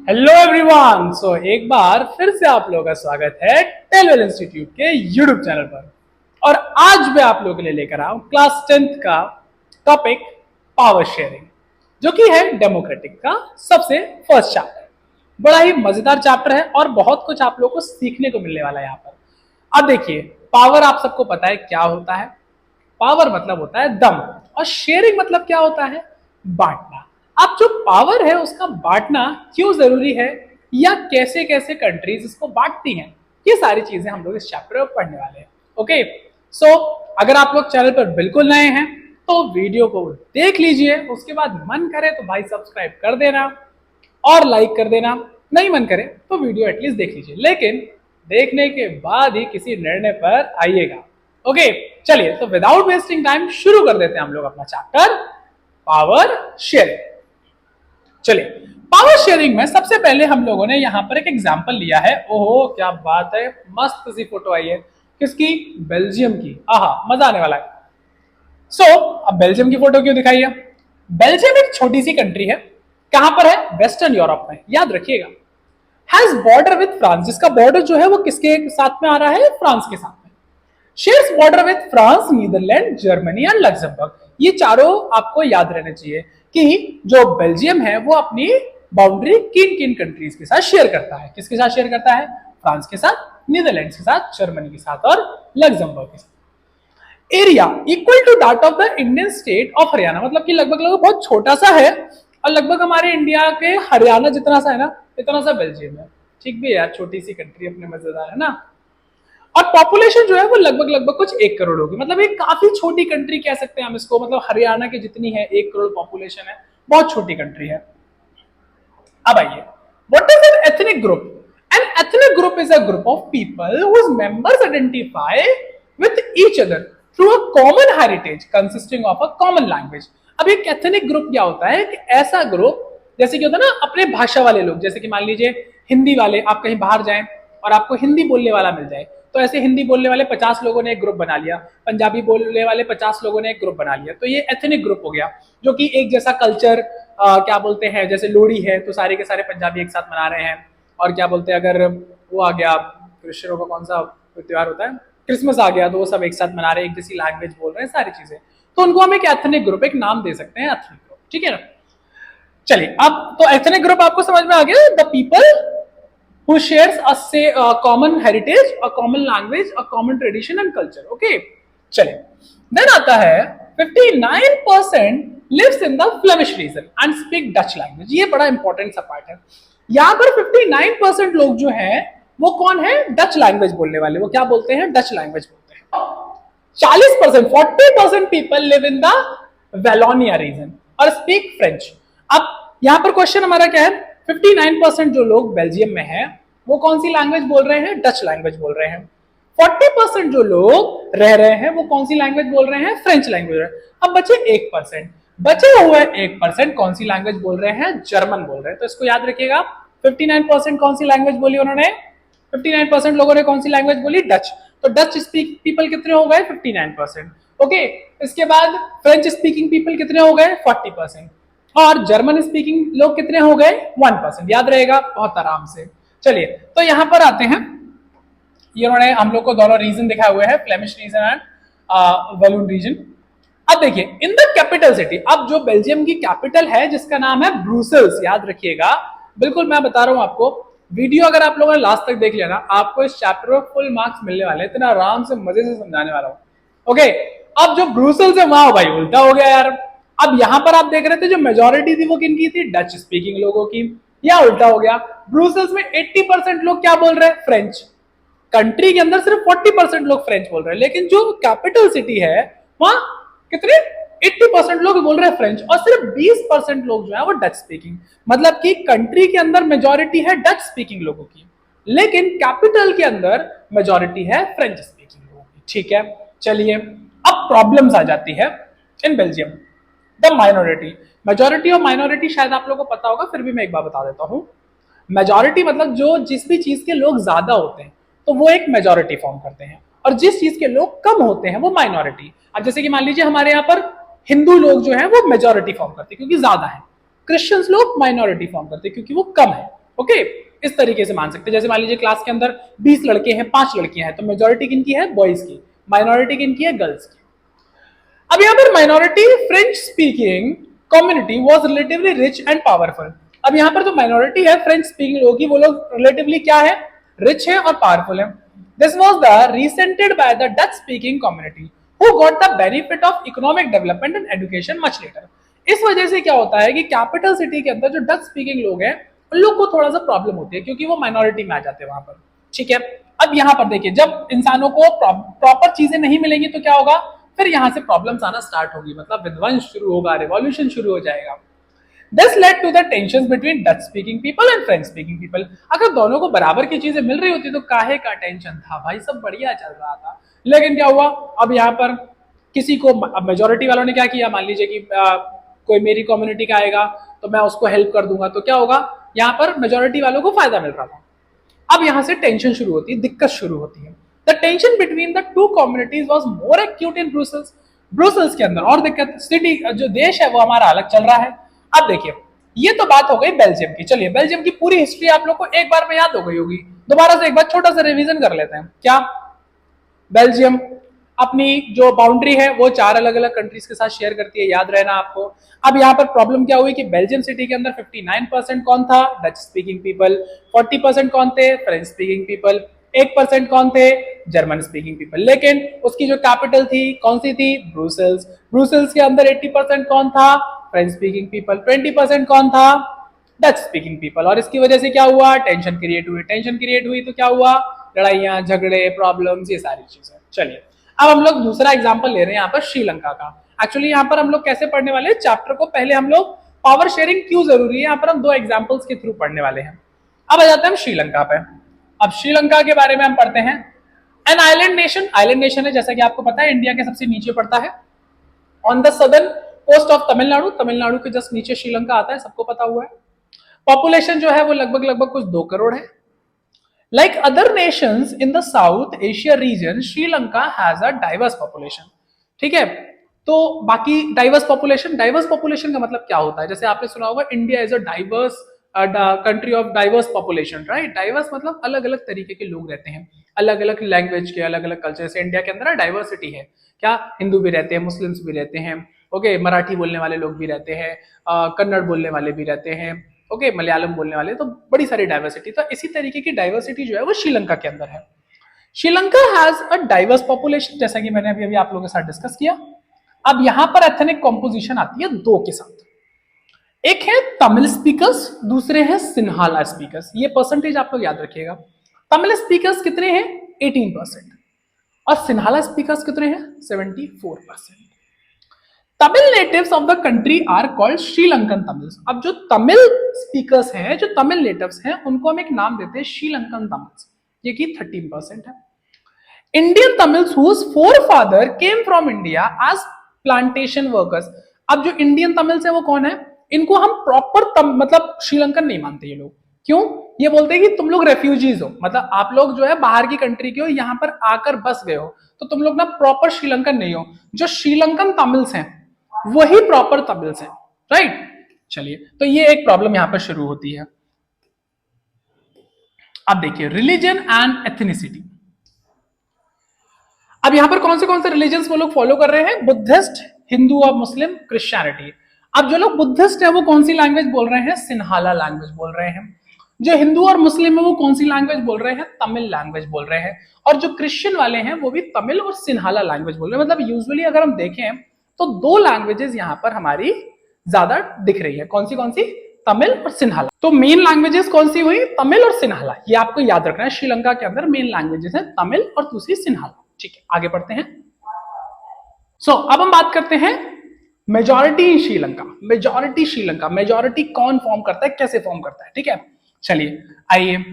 Hello everyone. एक बार फिर से आप लोगों का स्वागत है टेलवेल इंस्टीट्यूट के यूट्यूब चैनल पर। और आज मैं आप लोगों के लिए लेकर आया हूं क्लास 10th का टॉपिक पावर शेयरिंग, जो कि है डेमोक्रेटिक का सबसे फर्स्ट चैप्टर। बड़ा ही मजेदार चैप्टर है और बहुत कुछ आप लोगों को सीखने को मिलने वाला है यहाँ पर। अब देखिए, पावर आप सबको पता है क्या होता है। पावर मतलब होता है दम, और शेयरिंग मतलब क्या होता है? बांटना। अब जो पावर है उसका बांटना क्यों जरूरी है, या कैसे कैसे कंट्रीज इसको बांटती हैं, ये सारी चीजें हम लोग इस चैप्टर में पढ़ने वाले हैं। ओके, सो अगर आप लोग चैनल पर बिल्कुल नए हैं तो वीडियो को देख लीजिए, उसके बाद मन करे तो भाई सब्सक्राइब कर देना और लाइक कर देना, नहीं मन करे तो वीडियो एटलीस्ट देख लीजिए, लेकिन देखने के बाद ही किसी निर्णय पर आइएगा। ओके, चलिए तो विदाउट वेस्टिंग टाइम शुरू कर देते हैं हम लोग अपना चैप्टर पावर शेयरिंग। चलिए, पावर शेयरिंग में सबसे पहले हम लोगों ने यहां पर एक एग्जांपल लिया है। ओहो क्या बात है, मस्त सी फोटो आई है। किसकी? बेल्जियम की। आहा, मजा आने वाला है। अब बेल्जियम की फोटो क्यों दिखाई है? बेल्जियम एक छोटी सी कंट्री है। कहां पर है? वेस्टर्न यूरोप में, याद रखिएगा। हैज बॉर्डर विद फ्रांस, जिसका बॉर्डर जो है वो किसके साथ में आ रहा है? फ्रांस के साथ में। Shares border with France, Netherlands, Germany and Luxembourg. ये चारों आपको याद रहने चाहिए कि जो बेल्जियम है वो अपनी बाउंड्री किन किन कंट्रीज के साथ शेयर करता है। किसके साथ शेयर करता है? फ्रांस के साथ, नीदरलैंड के साथ, जर्मनी के साथ और लग्जमबर्ग के साथ। Area equal to that of the Indian state of Haryana, मतलब कि लगभग लगभग बहुत छोटा सा है, और लगभग हमारे इंडिया के हरियाणा जितना सा है ना, इतना सा बेल्जियम है। ठीक भी है यार, छोटी सी कंट्री अपने मजेदार है ना। और पॉपुलेशन जो है वो लगभग लगभग कुछ 1 करोड़ होगी, मतलब एक काफी छोटी कंट्री कह सकते हैं हम इसको, मतलब हरियाणा की जितनी है 1 करोड़ पॉपुलेशन है, बहुत छोटी कंट्री है। अब आइए, what is an ethnic group? An ethnic group is a group of people whose members identify with each other through a common heritage consisting of a common language. अब एक एथनिक ग्रुप क्या होता है? कि ऐसा ग्रुप जैसे कि होता है ना अपने भाषा वाले लोग, जैसे कि मान लीजिए हिंदी वाले, आप कहीं बाहर जाएं और आपको हिंदी बोलने वाला मिल जाए, तो ऐसे हिंदी बोलने वाले 50 लोगों ने एक ग्रुप बना लिया, पंजाबी बोलने वाले 50 लोगों ने एक ग्रुप बना लिया, तो ये एथनिक ग्रुप हो गया, जो कि एक जैसा कल्चर, क्या बोलते हैं, जैसे लोहड़ी है तो सारे के सारे पंजाबी एक साथ मना रहे हैं, और क्या बोलते हैं, अगर वो आ गया क्रिश्चियनों का कौन सा त्योहार होता है, क्रिसमस आ गया, तो वो सब एक साथ मना रहे हैं, एक जैसी लैंग्वेज बोल रहे हैं, सारी चीजें, तो उनको हम एक एथनिक ग्रुप, एक नाम दे सकते हैं एथनिक ग्रुप। ठीक है ना। चलिए, अब तो एथनिक ग्रुप आपको समझ में आ गया, the people who shares a common heritage, a common language, a common tradition and culture. Okay, चलिए, then आता है 59% lives in the Flemish region and speak Dutch language. ये बड़ा इंपॉर्टेंट सा पार्ट है। यहाँ पर 59% लोग जो हैं वो कौन है? डच लैंग्वेज बोलने वाले। वो क्या बोलते हैं? डच लैंग्वेज बोलते हैं। 40%, 40% people live in the Wallonia region और स्पीक फ्रेंच। अब यहाँ पर क्वेश्चन हमारा क्या है? 59% जो लोग बेल्जियम में हैं वो कौन सी लैंग्वेज बोल रहे हैं? डच लैंग्वेज बोल रहे हैं। 40% जो लोग रह रहे हैं वो कौन सी लैंग्वेज बोल रहे हैं? French language. अब बचे 1%, बचे हुए 1% कौन सी लैंग्वेज बोल रहे हैं? जर्मन बोल रहे हैं। तो इसको याद रखिएगा, 59% कौन सी लैंग्वेज बोली उन्होंने? 59% लोगों ने कौन सी लैंग्वेज बोली? डच। तो डच स्पीक पीपल कितने हो गए? 59%। ओके, इसके बाद फ्रेंच स्पीकिंग पीपल कितने हो गए? 40%। और जर्मन स्पीकिंग लोग कितने हो गए? 1%। याद रहेगा बहुत आराम से। चलिए, तो यहां पर आते हैं, ये उन्होंने हम लोग को दोनों रीजन दिखाए हुए हैं, फ्लेमिश रीजन एंड वैलोन रीजन। अब देखिए, इन द कैपिटल सिटी, अब जो बेल्जियम की कैपिटल है जिसका नाम है ब्रुसेल्स, याद रखिएगा, बिल्कुल मैं बता रहा हूं आपको, वीडियो अगर आप लोगों ने लास्ट तक देख लिया ना, आपको इस चैप्टर में फुल मार्क्स मिलने वाले, इतना आराम से मजे से समझाने वाला हूं। ओके, अब जो ब्रुसेल्स है वहां भाई उल्टा हो गया यार। अब यहां पर आप देख रहे थे जो मेजोरिटी थी वो किनकी थी? डच स्पीकिंग लोगों की। या उल्टा हो गया, ब्रुसेल्स में 80% लोग क्या बोल रहे हैं? फ्रेंच। कंट्री के अंदर सिर्फ 40% लोग फ्रेंच बोल रहे हैं, लेकिन जो कैपिटल सिटी है वहां कितने? 80% लोग बोल रहे हैं फ्रेंच, और सिर्फ 20% लोग जो है वो डच स्पीकिंग। मतलब कि कंट्री के अंदर मेजोरिटी है डच स्पीकिंग लोगों की, लेकिन कैपिटल के अंदर मेजोरिटी है फ्रेंच स्पीकिंग लोगों की। ठीक है, चलिए, अब प्रॉब्लम्स आ जाती है in Belgium. The minority, majority और माइनॉरिटी शायद आप लोगों को पता होगा, फिर भी मैं एक बार बता देता हूं। मेजोरिटी मतलब जो जिस भी चीज के लोग ज्यादा होते हैं तो वो एक मेजोरिटी फॉर्म करते हैं, और जिस चीज के लोग कम होते हैं वो माइनॉरिटी। अब जैसे कि मान लीजिए हमारे यहाँ पर हिंदू लोग जो है वो मेजोरिटी फॉर्म करते हैं क्योंकि ज्यादा है, क्रिश्चियंस लोग माइनॉरिटी फॉर्म करते हैं क्योंकि वो कम है। ओके, इस तरीके से मान सकते हैं। जैसे मान लीजिए क्लास के अंदर 20 लड़के हैं, 5 लड़कियां हैं, तो मेजोरिटी किनकी है? बॉयज की। माइनॉरिटी किनकी है? गर्ल्स की। अब यहां पर minority French speaking community was relatively rich and powerful. अब यहां पर जो माइनॉरिटी है फ्रेंच स्पीकिंग लोगों की, वो लोग रिलेटिवली क्या है? रिच है और पावरफुल है। This was the resented by the Dutch speaking community who got the benefit of economic development and education much later. इस वजह से क्या होता है कि कैपिटल सिटी के अंदर जो डच स्पीकिंग लोग हैं उन लोग को थोड़ा सा प्रॉब्लम होती है, क्योंकि वो माइनॉरिटी में आ जाते हैं वहां पर। ठीक है, अब यहां पर देखिए, जब इंसानों को प्रॉपर चीजें नहीं मिलेंगी तो क्या होगा? फिर यहां से प्रॉब्लम्स आना स्टार्ट होगी, मतलब विध्वंस शुरू होगा, रिवॉल्यूशन शुरू हो जाएगा। This led to the tension between Dutch speaking people and French speaking people. अगर दोनों को बराबर की चीजें मिल रही होती तो काहे का टेंशन था भाई, सब बढ़िया चल रहा था। लेकिन क्या हुआ? अब यहाँ पर किसी को, अब मेजोरिटी वालों ने क्या किया, मान लीजिए कि कोई मेरी कम्युनिटी का आएगा तो मैं उसको हेल्प कर दूंगा, तो क्या होगा? यहाँ पर मेजोरिटी वालों को फायदा मिल रहा था। अब यहां से टेंशन शुरू होती है, दिक्कत शुरू होती है। The tension between the two communities was more acute in Brussels. Brussels के अंदर और दिक्कत, सिटी जो देश है वो हमारा अलग चल रहा है। अब देखिए, ये तो बात हो गई बेल्जियम की। चलिए, बेल्जियम की पूरी हिस्ट्री आप लोग को एक बार में याद हो गई होगी, दोबारा से एक बार छोटा सा रिवीजन कर लेते हैं। क्या? बेल्जियम अपनी जो बाउंड्री है वो 4 अलग अलग कंट्रीज के साथ शेयर करती है, याद रहना आपको। अब यहाँ पर प्रॉब्लम क्या हुई कि बेल्जियम सिटी के अंदर 59% कौन था? Dutch speaking people. 40% कौन थे? French speaking people. 1% कौन थे? German speaking people. लेकिन उसकी जो कैपिटल थी कौन सी थी? ब्रुसेल्स। ब्रुसेल्स के अंदर 80% कौन था? French speaking people. 20% कौन था? Dutch speaking people. और इसकी वजह से क्या हुआ? टेंशन क्रिएट हुई। टेंशन क्रिएट हुई तो क्या हुआ? लड़ाइयां, झगड़े, प्रॉब्लम्स, ये सारी चीजें। चलिए, अब हम लोग दूसरा एग्जांपल ले रहे हैं यहाँ पर श्रीलंका का। एक्चुअली यहाँ पर हम लोग कैसे पढ़ने वाले हैं चैप्टर को? पहले हम लोग पावर शेयरिंग क्यों जरूरी है, यहाँ पर हम 2 एग्जांपल्स के थ्रू पढ़ने वाले हैं। अब आ जाते हैं हम श्रीलंका पे। अब श्रीलंका के बारे में हम पढ़ते हैं। An island nation, island nation है जैसा कि आपको पता है, इंडिया के सबसे नीचे पड़ता है, on the southern coast of Tamil Nadu. Tamil Nadu के जस्ट नीचे श्रीलंका आता है, सबको पता हुआ है। पॉपुलेशन जो है वो लगभग लगभग कुछ 2 करोड़ है। Like other nations in the South Asia region, Sri Lanka has a diverse population. ठीक है, तो बाकी डाइवर्स पॉपुलेशन का मतलब क्या होता है? जैसे आपने सुना होगा, India is a diverse country of diverse population, right? Diverse मतलब अलग अलग तरीके के लोग रहते हैं, अलग अलग लैंग्वेज के, अलग अलग कल्चर से। इंडिया के अंदर डाइवर्सिटी है क्या? हिंदू भी रहते हैं, मुस्लिम्स भी रहते हैं, ओके, मराठी बोलने वाले लोग भी रहते हैं, कन्नड़ बोलने वाले भी रहते हैं, ओके, मलयालम बोलने वाले, तो बड़ी सारी डाइवर्सिटी। तो इसी तरीके की डाइवर्सिटी जो है वो श्रीलंका के अंदर है। Sri Lanka has a diverse population, जैसा कि मैंने अभी अभी आप लोगों के साथ डिस्कस किया। अब यहां पर एथनिक कॉम्पोजिशन आती है 2 के साथ। एक है तमिल स्पीकर्स, दूसरे हैं सिन्हाला स्पीकर्स। ये परसेंटेज आप लोग याद रखिएगा। तमिल स्पीकर्स कितने हैं? 18%। और सिन्हाला स्पीकर्स कितने हैं? 74%। Tamil natives of the country are called Sri Lankan Tamils. अब जो तमिल स्पीकर्स हैं, जो तमिल नेटिव्स हैं, उनको हम एक नाम देते हैं श्रीलंकन तमिल्स, ये कि 13% है। Indian Tamils whose forefather came from India as plantation workers. अब जो इंडियन तमिल्स है वो कौन है? इनको हम प्रॉपर मतलब श्रीलंकन नहीं मानते ये लोग। क्यों? ये बोलते हैं कि तुम लोग रेफ्यूजीज हो, मतलब आप लोग जो है बाहर की कंट्री के हो, यहां पर आकर बस गए हो, तो तुम लोग ना प्रॉपर श्रीलंकन नहीं हो। जो श्रीलंकन तमिल्स हैं वही प्रॉपर तमिल्स हैं, राइट? चलिए, तो ये एक प्रॉब्लम यहां पर शुरू होती है। अब देखिए, रिलीजन एंड एथनिसिटी। अब यहां पर कौन से रिलीजन वो लोग फॉलो कर रहे हैं? बुद्धिस्ट, हिंदू और मुस्लिम, क्रिश्चियनिटी। अब जो लोग बुद्धिस्ट है वो कौन सी लैंग्वेज बोल रहे हैं? सिन्हाला लैंग्वेज बोल रहे हैं। जो हिंदू और मुस्लिम है वो कौन सी लैंग्वेज बोल रहे हैं? तमिल लैंग्वेज बोल रहे हैं। और जो क्रिश्चियन वाले हैं वो भी तमिल और सिन्हाला लैंग्वेज बोल रहे हैं। मतलब यूजुअली अगर हम देखें तो 2 लैंग्वेजेस यहां पर हमारी ज्यादा दिख रही है। कौन सी? तमिल और सिन्हाला। तो मेन लैंग्वेजेस कौन सी हुई? तमिल और सिन्हाला। ये आपको याद रखना है, श्रीलंका के अंदर मेन लैंग्वेजेस है तमिल और दूसरी सिन्हाला। ठीक है, आगे बढ़ते हैं। अब हम बात करते हैं मेजॉरिटी इन श्रीलंका। मेजॉरिटी कौन फॉर्म करता है, कैसे फॉर्म करता है? ठीक है, चलिए आइए।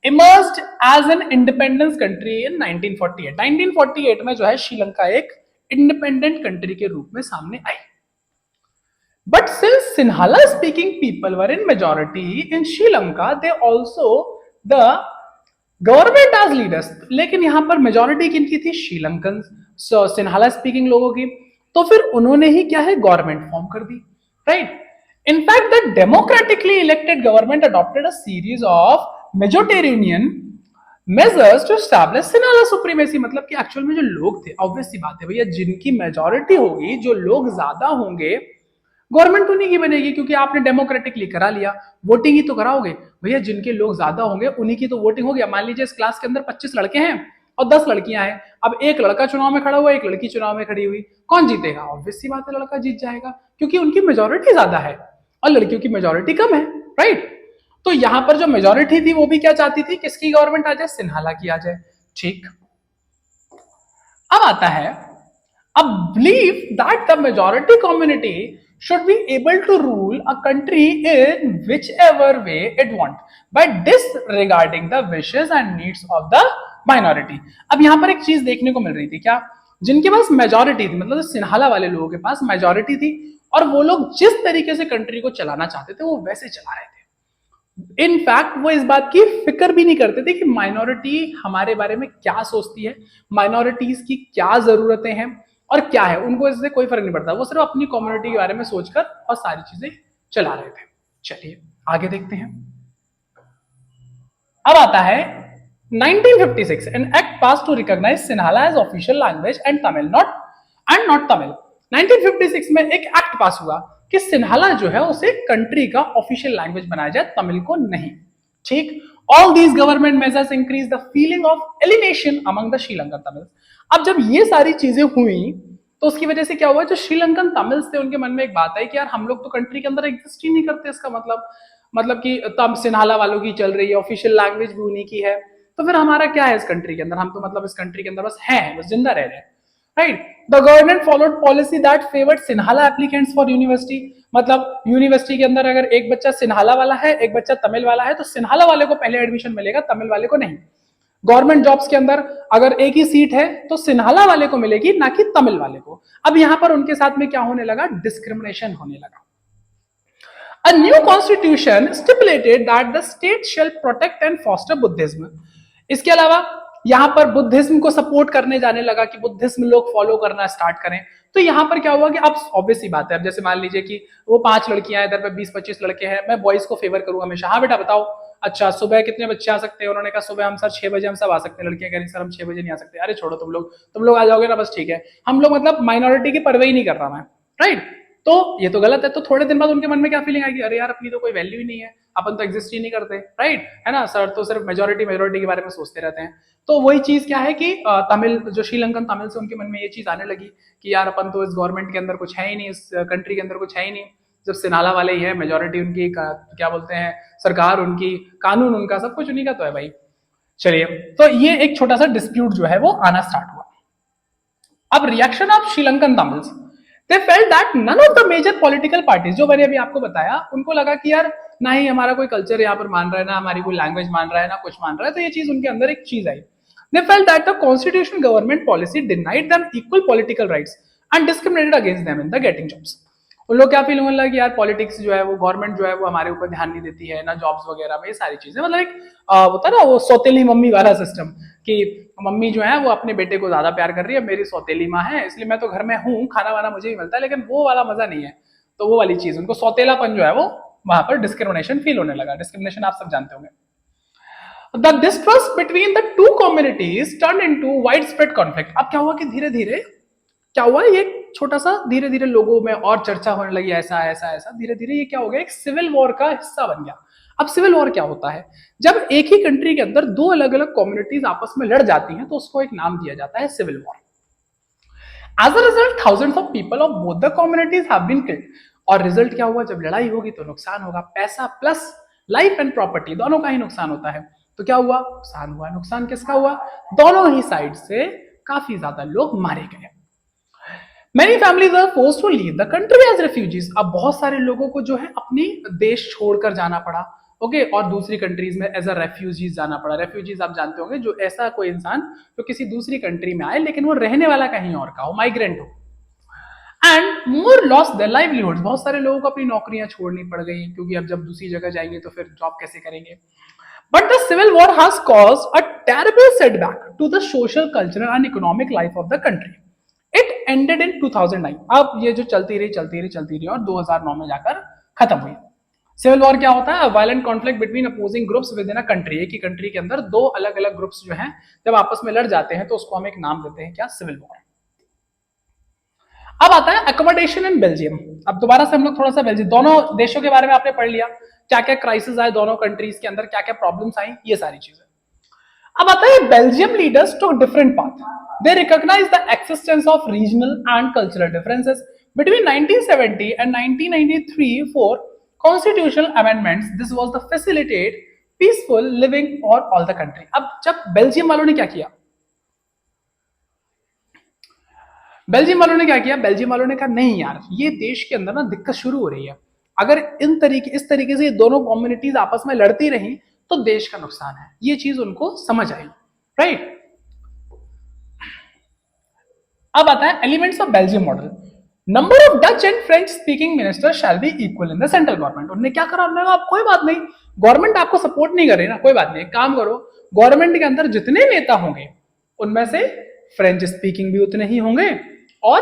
Emerged as an independence country in 1948। 1948 में जो है श्रीलंका एक इंडिपेंडेंट कंट्री के रूप में सामने आई। But since Sinhala speaking people were in majority in Sri Lanka, they also the government as leaders. लेकिन यहां पर मेजॉरिटी किनकी थी? श्रीलंकन सिन्हाला स्पीकिंग लोगों की। तो फिर उन्होंने ही क्या है? गवर्नमेंट फॉर्म कर दी, right? In fact, the democratically elected government adopted a series of majoritarian measures to establish Sinhala supremacy. मतलब कि एक्चुअल में जो लोग थे, ऑब्वियस सी बात है भैया, जिनकी मेजोरिटी होगी, जो लोग ज्यादा होंगे, गवर्नमेंट उन्हीं की बनेगी, क्योंकि आपने डेमोक्रेटिकली करा लिया, वोटिंग ही तो कराओगे भैया, जिनके लोग ज्यादा होंगे उन्हीं की तो वोटिंग होगी। मान लीजिए इस क्लास के अंदर 25 लड़के हैं और 10 लड़कियां हैं, अब एक लड़का चुनाव में खड़ा हुआ, एक लड़की चुनाव में खड़ी हुई, कौन जीतेगा? ऑब्वियस सी बात है लड़का जीत जाएगा, क्योंकि उनकी मेजोरिटी ज्यादा है और लड़कियों की मेजोरिटी कम है, राइट? तो यहां पर जो मेजोरिटी थी वो भी क्या चाहती थी, किसकी गवर्नमेंट आ जाए? सिन्हाला की आ जाए, ठीक। अब आता है a belief that the majority community should be able to rule a country in whichever way it wants by disregarding the wishes and needs of the minority। अब यहां पर एक चीज देखने को मिल रही थी, क्या? जिनके पास मेजोरिटी थी, मतलब सिन्हाला वाले लोगों के पास मेजोरिटी थी, और वो लोग जिस तरीके से कंट्री को चलाना चाहते थे वो वैसे चला रहे थे। इनफैक्ट वो इस बात की फिक्र भी नहीं करते थे कि माइनॉरिटी हमारे बारे में क्या सोचती है, माइनॉरिटीज की क्या जरूरतें हैं और क्या है, उनको इससे कोई फर्क नहीं पड़ता। वो सिर्फ अपनी कम्युनिटी के बारे में सोचकर और सारी चीजें चला रहे थे। चलिए आगे देखते हैं। अब आता है 1956, an act passed to recognize Sinhala as official language and not Tamil। 1956 में एक एक्ट पास हुआ कि सिन्हाला जो है उसे कंट्री का ऑफिशियल लैंग्वेज बनाया जाए, तमिल को नहीं, ठीक। All these government measures increase the feeling of alienation among the Sri Lankan Tamil. अब जब ये सारी चीजें हुई तो उसकी वजह से क्या हुआ, जो श्रीलंकन तमिल्स थे उनके मन में एक बात आई कि यार हम लोग तो कंट्री के अंदर एग्जिस्ट ही नहीं करते, इसका मतलब कि तब सिन्हाला वालों की चल रही है, ऑफिशियल लैंग्वेज भी उन्हीं की है, तो फिर हमारा क्या है इस कंट्री के अंदर? हम तो मतलब इस कंट्री के अंदर बस हैं, बस जिंदा रह रहे हैं, right. The government followed policy that favoured Sinhala applicants for university. मतलब यूनिवर्सिटी के अंदर अगर एक बच्चा सिन्हाला वाला है, एक बच्चा तमिल वाला है, तो सिन्हाला वाले को पहले एडमिशन मिलेगा, तमिल वाले को नहीं। गवर्नमेंट जॉब्स के अंदर अगर एक ही सीट है तो सिन्हाला वाले को मिलेगी, ना कि तमिल वाले को। अब यहां पर उनके साथ में क्या होने लगा? डिस्क्रिमिनेशन होने लगा। A new constitution stipulated that the state shall protect and foster Buddhism। इसके अलावा यहां पर बुद्धिज्म को सपोर्ट करने जाने लगा कि बुद्धिज्म लोग फॉलो करना स्टार्ट करें। तो यहां पर क्या हुआ कि अब ऑब्वियस सी बात है, अब जैसे मान लीजिए कि वो 5 लड़कियां हैं, इधर पे 20-25 लड़के हैं, मैं बॉयज को फेवर करूंगा हमेशा। हाँ बेटा बताओ, अच्छा सुबह कितने बच्चे आ सकते हैं? उन्होंने कहा सुबह हम सर 6 बजे हम सब आ सकते हैं। लड़कियां कह रही सर हम 6 बजे नहीं आ सकते। अरे छोड़ो, तुम लोग आ जाओगे ना, बस ठीक है। हम लोग मतलब माइनॉरिटी की परवाह ही नहीं कर रहा मैं, राइट। तो ये तो गलत है। तो थोड़े दिन बाद उनके मन में क्या फीलिंग आएगी? अरे यार अपनी तो कोई वैल्यू ही नहीं है, अपन तो एग्जिस्ट ही नहीं करते, राइट है ना सर, तो सिर्फ मेजोरिटी के बारे में सोचते रहते हैं। तो वही चीज क्या है कि तमिल जो श्रीलंकन तमिल से उनके मन में ये चीज आने लगी कि यार अपन तो इस गवर्नमेंट के अंदर कुछ है ही नहीं, इस कंट्री के अंदर कुछ है ही नहीं, जब सिन्हाला वाले ही है, मेजोरिटी उनकी, क्या बोलते हैं, सरकार उनकी, कानून उनका, सब कुछ उन्हीं का तो है भाई। चलिए, तो ये एक छोटा सा डिस्प्यूट जो है वो आना स्टार्ट हुआ। अब reaction of Sri Lankan Tamils, they felt that none of the major political parties, जो मैंने अभी आपको बताया, उनको लगा कि यार ना ही हमारा कोई कल्चर यहाँ पर मान रहा है, ना हमारी कोई लैंग्वेज मान रहा है, ना कुछ मान रहा है। तो ये चीज उनके अंदर एक चीज आई। They felt that the constitutional government policy denied them equal political rights and discriminated against them in the getting jobs। उन लोग क्या फील होने लगा कि यार पॉलिटिक्स जो है वो, गवर्नमेंट जो है वो हमारे ऊपर ध्यान नहीं देती है, ना जॉब्स वगैरह में, ये सारी चीजें, मतलब एक होता है ना वो सौतेली मम्मी वाला सिस्टम कि मम्मी जो है वो अपने बेटे को ज्यादा प्यार कर रही है, मेरी सौतेली माँ है इसलिए मैं तो घर में हूँ, खाना वाना मुझे ही मिलता है, लेकिन वो वाला मजा नहीं है। तो वो वाली चीज, उनको सौतेलापन जो है वो वहां पर डिस्क्रिमिनेशन फील होने लगा। डिस्क्रिमिनेशन आप सब जानते होंगे। The distrust between the two communities turned into widespread conflict। अब क्या हुआ कि धीरे धीरे क्या हुआ, ये छोटा सा धीरे धीरे लोगों में और चर्चा होने लगी, ऐसा ऐसा ऐसा, धीरे धीरे ये क्या हो गया, एक सिविल वॉर का हिस्सा बन गया। अब सिविल वॉर क्या होता है? जब एक ही कंट्री के अंदर दो अलग अलग कम्युनिटीज आपस में लड़ जाती हैं तो उसको एक नाम दिया जाता है civil war. As a result thousands of people of both the communities have been killed. और रिजल्ट क्या हुआ? जब लड़ाई होगी तो नुकसान होगा, पैसा प्लस लाइफ एंड प्रॉपर्टी दोनों का ही नुकसान होता है। तो क्या हुआ? नुकसान हुआ। नुकसान किसका हुआ? दोनों ही साइड से काफी ज्यादा लोग मारे गए। Many families are forced to leave the country as refugees। अब बहुत सारे लोगों को जो है अपनी देश छोड़कर जाना पड़ा, ओके, और दूसरी कंट्रीज में एज अ रेफ्यूजीज जाना पड़ा। रेफ्यूजीज आप जानते होंगे, जो ऐसा कोई इंसान जो किसी दूसरी कंट्री में आए लेकिन वो रहने वाला कहीं और का हो, माइग्रेंट हो। And more lost their livelihoods, बहुत सारे लोगों को अपनी नौकरियां छोड़नी पड़ गई, क्योंकि अब जब दूसरी जगह जाएंगे तो फिर जॉब कैसे करेंगे। But the civil war has caused a terrible setback to the social, cultural and economic life of the country। It ended in 2009। अब ये जो चलती रही और 2009 में जाकर खत्म हुई। सिविल वॉर क्या होता है? Violent conflict between opposing groups with in a country. एक ही कंट्री के अंदर दो अलग अलग ग्रुप्स जो हैं जब आपस में लड़ जाते हैं तो उसको हम एक नाम देते हैं क्या? Civil war. अब आता है अकोमोडेशन इन बेल्जियम। अब दोबारा से हम लोग थोड़ा सा बेल्जियम, दोनों देशों के बारे में आपने पढ़ लिया, क्या क्या क्राइसिस आए दोनों कंट्रीज के अंदर, क्या क्या प्रॉब्लम्स आई, ये सारी चीजें। अब आता है Belgium leaders to different path. They recognize the existence of regional and cultural differences between 1970 and 1993 for constitutional amendments. This was the facilitate peaceful living for all the country. अब जब बेल्जियम वालों ने क्या किया, बेल्जियम वालों ने क्या किया, बेल्जियम वालों ने कहा नहीं यार, ये देश के अंदर ना दिक्कत शुरू हो रही है, अगर इस तरीके से ये दोनों कम्युनिटीज आपस में लड़ती रही तो देश का नुकसान है। ये चीज उनको समझ आई, राइट। अब आता है elements of Belgium model. Number of Dutch and French speaking minister shall be equal in the central government. उन्होंने क्या करा, उन्होंने कहा कोई बात नहीं, गवर्नमेंट आपको सपोर्ट नहीं कर रही ना, कोई बात नहीं, काम करो, गवर्नमेंट के अंदर जितने नेता होंगे उनमें से फ्रेंच स्पीकिंग भी उतने ही होंगे और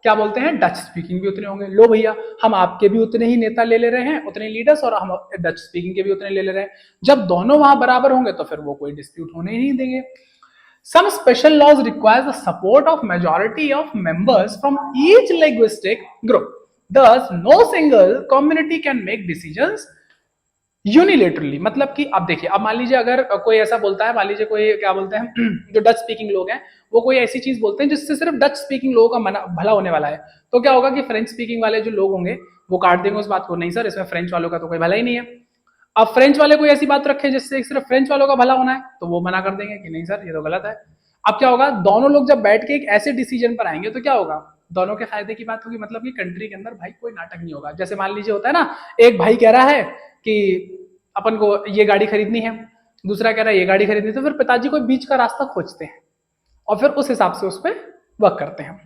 क्या बोलते हैं, डच स्पीकिंग भी उतने होंगे। लो भैया, हम आपके भी उतने ही नेता ले रहे हैं, उतने लीडर्स, और हम डच स्पीकिंग के भी उतने ले रहे हैं। जब दोनों वहां बराबर होंगे तो फिर वो कोई डिस्प्यूट होने ही नहीं देंगे। Some special laws require the support of majority of members from each linguistic group. Thus, no single community can make decisions unilaterally. मतलब कि अब देखिए, अब मान लीजिए अगर कोई ऐसा बोलता है, मान लीजिए कोई क्या बोलते हैं जो डच स्पीकिंग लोग हैं वो कोई ऐसी चीज बोलते हैं जिससे सिर्फ डच स्पीकिंग लोगों का भला होने वाला है, तो क्या होगा कि फ्रेंच स्पीकिंग वाले जो लोग होंगे वो काट देंगे उस बात को, नहीं सर इसमें फ्रेंच वालों का तो कोई भला ही नहीं है। अब फ्रेंच वाले कोई ऐसी बात रखे जिससे सिर्फ फ्रेंच वालों का भला होना है तो वो मना कर देंगे कि नहीं सर ये तो गलत है। अब क्या होगा, दोनों लोग जब बैठ के एक ऐसे डिसीजन पर आएंगे तो क्या होगा, दोनों के फायदे की बात होगी। मतलब कि कंट्री के अंदर भाई कोई नाटक नहीं होगा। जैसे मान लीजिए होता है ना, एक भाई कह रहा है कि अपन को ये गाड़ी खरीदनी है, दूसरा कह रहा है ये गाड़ी खरीदनी है, तो फिर पिताजी कोई बीच का रास्ता खोजते हैं और फिर उस हिसाब से उस पर वर्क करते हैं।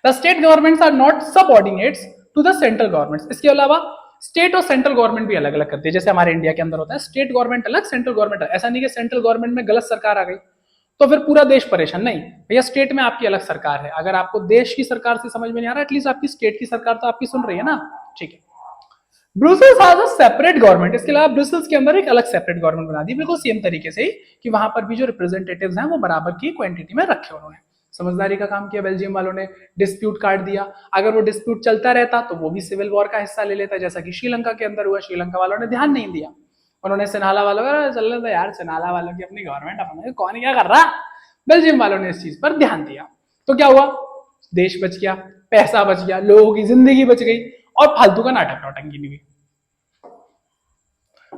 The state governments are not subordinates to the central governments. इसके अलावा स्टेट और सेंट्रल गवर्नमेंट भी अलग अलग करती है। जैसे हमारे इंडिया के अंदर होता है स्टेट गवर्नमेंट अलग, सेंट्रल गवर्नमेंट अलग। ऐसा नहीं कि सेंट्रल गवर्नमेंट में गलत सरकार आ गई तो फिर पूरा देश परेशान, नहीं भैया, स्टेट में आपकी अलग सरकार है। अगर आपको देश की सरकार से समझ में नहीं आ रहा, एटलीस्ट आपकी स्टेट की सरकार तो आपकी सुन रही है ना, ठीक है। Brussels has a separate government. इसके अलावा ब्रुसेल्स के अंदर एक अलग सेपरेट गवर्नमेंट बना दी, बिल्कुल सेम तरीके से ही कि वहां पर भी जो रिप्रेजेंटेटिव्स हैं वो बराबर की क्वांटिटी में रखे उन्होंने। समझदारी का काम किया बेल्जियम वालों ने, डिस्प्यूट काट दिया। अगर वो डिस्प्यूट चलता रहता तो वो भी सिविल वॉर का हिस्सा ले लेता, जैसा कि श्रीलंका के अंदर हुआ। श्रीलंका वालों ने ध्यान नहीं दिया, उन्होंने सिनाला वालों का चल रहा था यार, सिनाला वालों की अपनी गवर्नमेंट, अपने कौन क्या कर रहा। बेल्जियम वालों ने इस चीज पर ध्यान दिया तो क्या हुआ, देश बच गया, पैसा बच गया, लोगों की जिंदगी बच गई और फालतू का नाटक नौटंकी नहीं हुई।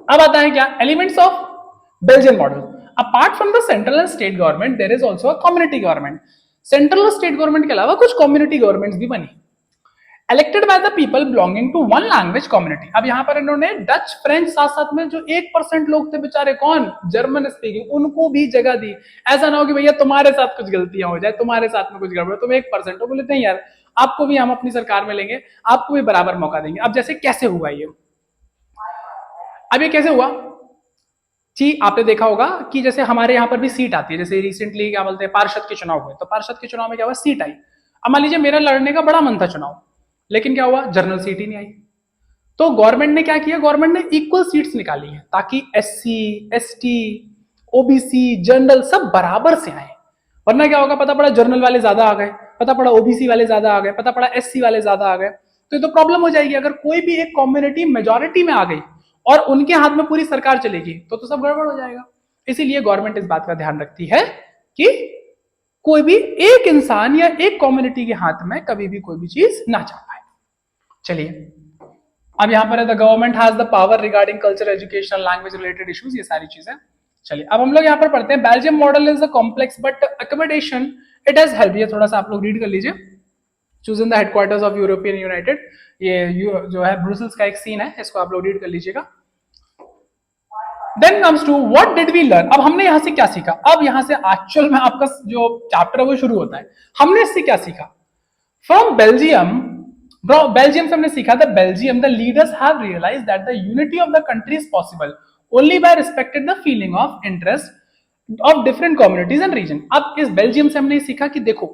अब आता है क्या, elements of Belgian model. Apart from the central and state government there is also a community government. Central और स्टेट गवर्नमेंट के अलावा कुछ कम्युनिटी गवर्नमेंट्स भी बनी, elected by the people belonging to one language community. अब यहां पर इन्होंने डच फ्रेंच साथ साथ में जो 1% लोग थे बेचारे, कौन, जर्मन स्पीकिंग, उनको भी जगह दी। ऐसा ना हो कि भैया तुम्हारे साथ कुछ गलतियां हो जाए, तुम्हारे साथ में कुछ गड़बड़, तुम 1% हो, बोले नहीं यार आपको भी हम अपनी सरकार में लेंगे, आपको भी बराबर मौका देंगे। अब जैसे कैसे हुआ ये, अब ये कैसे हुआ जी, आपने देखा होगा कि जैसे हमारे यहाँ पर भी सीट आती है, जैसे रिसेंटली क्या बोलते हैं पार्षद के चुनाव हुए, तो पार्षद के चुनाव में क्या हुआ, सीट आई। अब मान लीजिए मेरा लड़ने का बड़ा मन था चुनाव, लेकिन क्या हुआ, जनरल सीट ही नहीं आई। तो गवर्नमेंट ने क्या किया, गवर्नमेंट ने इक्वल सीट्स निकाली है ताकि एससी, एसटी, ओबीसी, जनरल सब बराबर से आए। वरना क्या होगा, पता पड़ा जनरल वाले ज्यादा आ गए, पता पड़ा ओबीसी वाले ज्यादा आ गए, पता पड़ा एससी वाले ज्यादा आ गए, तो ये तो प्रॉब्लम हो जाएगी। अगर कोई भी एक कम्युनिटी मेजोरिटी में आ गई और उनके हाथ में पूरी सरकार चलेगी तो सब गड़बड़ हो जाएगा। इसीलिए गवर्नमेंट इस बात का ध्यान रखती है कि कोई भी एक इंसान या एक कम्युनिटी के हाथ में कभी भी कोई भी चीज ना जा पाए। चलिए अब यहां पर है the government has the power regarding culture, education, language related issues, ये सारी चीजें। चलिए अब हम लोग यहां पर पढ़ते हैं Belgium model is a complex but accommodation it has help. ये थोड़ा सा आप लोग रीड कर लीजिए। Chosen the headquarters of European United, ये जो है ब्रुसेल्स का एक सीन है, इसको आप लोग रीड कर लीजिएगा। Then comes to what did we learn। अब हमने यहां से क्या सीखा, अब यहां से एक्चुअल में आपका जो चैप्टर है वो शुरू होता है। हमने इससे क्या सीखा, फ्रॉम बेल्जियम, बेल्जियम से हमने सीखा the Belgium the leaders have realised that the unity of the country is possible only by respected the feeling of interest of different communities and region. अब इस बेल्जियम से हमने सीखा कि देखो,